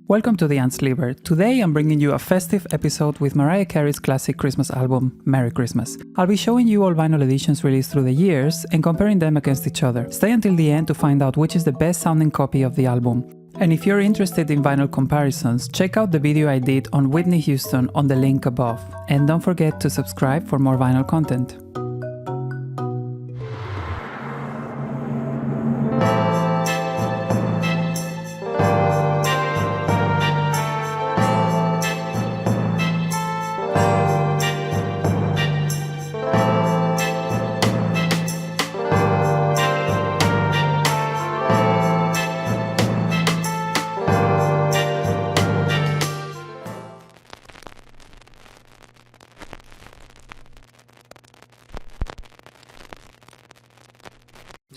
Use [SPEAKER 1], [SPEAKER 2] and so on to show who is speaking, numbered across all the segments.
[SPEAKER 1] Welcome to the Unsleever. Today I'm bringing you a festive episode with Mariah Carey's classic Christmas album, Merry Christmas. I'll be showing you all vinyl editions released through the years and comparing them against each other. Stay until the end to find out which is the best sounding copy of the album. And if you're interested in vinyl comparisons, check out the video I did on Whitney Houston on the link above. And don't forget to subscribe for more vinyl content.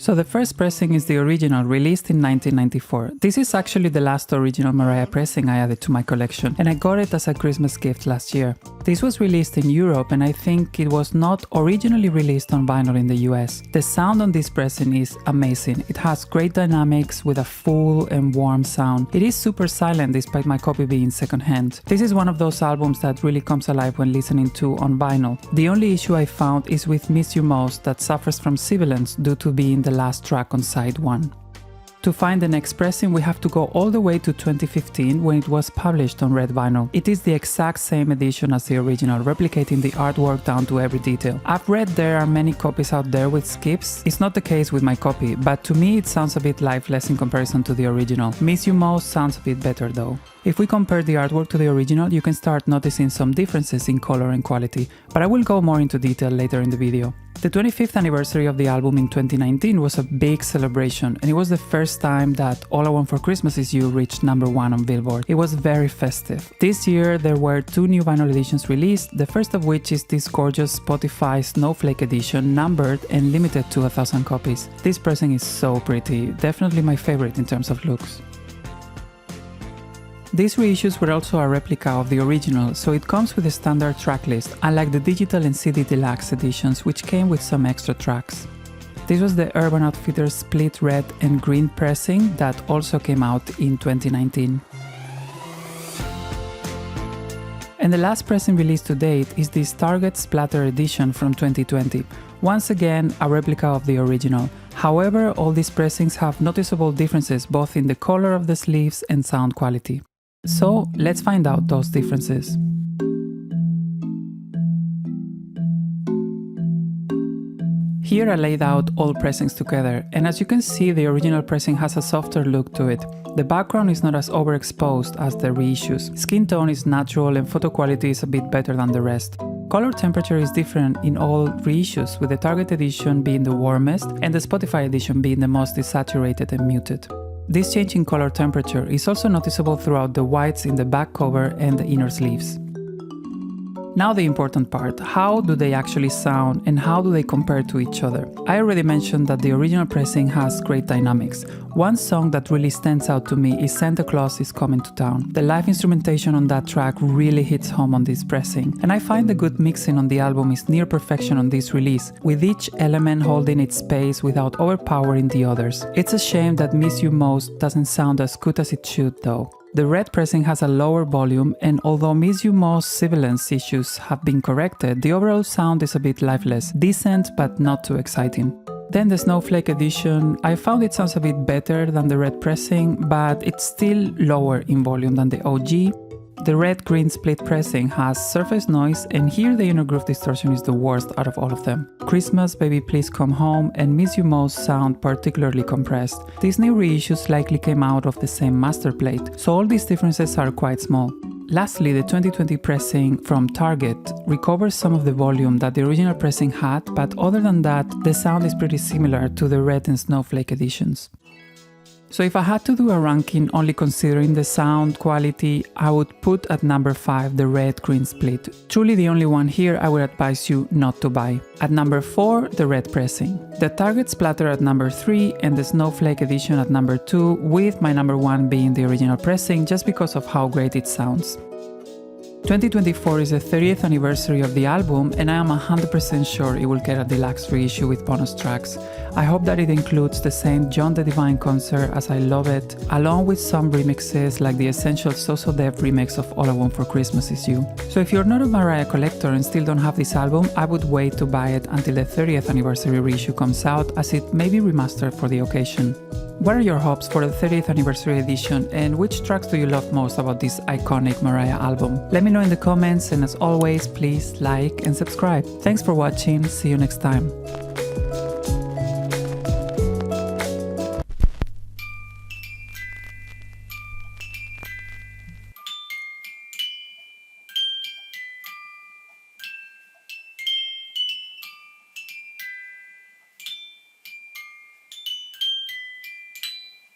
[SPEAKER 1] So the first pressing is the original, released in 1994. This is actually the last original Mariah pressing I added to my collection, and I got it as a Christmas gift last year. This was released in Europe, and I think it was not originally released on vinyl in the US. The sound on this pressing is amazing. It has great dynamics with a full and warm sound. It is super silent despite my copy being secondhand. This is one of those albums that really comes alive when listening to on vinyl. The only issue I found is with Miss You Most, that suffers from sibilance due to being the last track on side 1. To find the next pressing, we have to go all the way to 2015 when it was published on red vinyl. It is the exact same edition as the original, replicating the artwork down to every detail. I've read there are many copies out there with skips. It's not the case with my copy, but to me it sounds a bit lifeless in comparison to the original. Miss You Most sounds a bit better though. If we compare the artwork to the original, you can start noticing some differences in color and quality, but I will go more into detail later in the video. The 25th anniversary of the album in 2019 was a big celebration, and it was the first time that All I Want for Christmas Is You reached #1 on Billboard. It was very festive. This year there were 2 new vinyl editions released, the first of which is this gorgeous Spotify Snowflake edition, numbered and limited to 1,000 copies. This pressing is so pretty, definitely my favorite in terms of looks. These reissues were also a replica of the original, so it comes with a standard tracklist, unlike the digital and CD deluxe editions, which came with some extra tracks. This was the Urban Outfitters split red and green pressing that also came out in 2019. And the last pressing released to date is this Target Splatter edition from 2020. Once again, a replica of the original. However, all these pressings have noticeable differences both in the color of the sleeves and sound quality. So let's find out those differences. Here I laid out all pressings together, and as you can see, the original pressing has a softer look to it. The background is not as overexposed as the reissues. Skin tone is natural and photo quality is a bit better than the rest. Color temperature is different in all reissues, with the Target edition being the warmest and the Spotify edition being the most desaturated and muted. This change in color temperature is also noticeable throughout the whites in the back cover and the inner sleeves. Now the important part, how do they actually sound and how do they compare to each other? I already mentioned that the original pressing has great dynamics. One song that really stands out to me is Santa Claus is Coming to Town. The live instrumentation on that track really hits home on this pressing, and I find the good mixing on the album is near perfection on this release, with each element holding its space without overpowering the others. It's a shame that Miss You Most doesn't sound as good as it should though. The red pressing has a lower volume, and although Miss You Most sibilance issues have been corrected, the overall sound is a bit lifeless, decent but not too exciting. Then the Snowflake edition, I found it sounds a bit better than the red pressing, but it's still lower in volume than the OG. The red-green split pressing has surface noise, and here the inner groove distortion is the worst out of all of them. Christmas, Baby Please Come Home, and Miss You Most sound particularly compressed. These new reissues likely came out of the same master plate, so all these differences are quite small. Lastly, the 2020 pressing from Target recovers some of the volume that the original pressing had, but other than that, the sound is pretty similar to the red and Snowflake editions. So if I had to do a ranking only considering the sound quality, I would put at number 5 the red-green split. Truly the only one here I would advise you not to buy. At number 4, the red pressing. The Target Splatter at number 3 and the Snowflake edition at number 2, with my number 1 being the original pressing just because of how great it sounds. 2024 is the 30th anniversary of the album, and I am 100% sure it will get a deluxe reissue with bonus tracks. I hope that it includes the Saint John the Divine concert, as I love it, along with some remixes like the essential So So Def remix of All I Want for Christmas Is You. So if you're not a Mariah collector and still don't have this album, I would wait to buy it until the 30th anniversary reissue comes out, as it may be remastered for the occasion. What are your hopes for the 30th anniversary edition, and which tracks do you love most about this iconic Mariah album? Let me know in the comments, and as always, please like and subscribe. Thanks for watching, see you next time.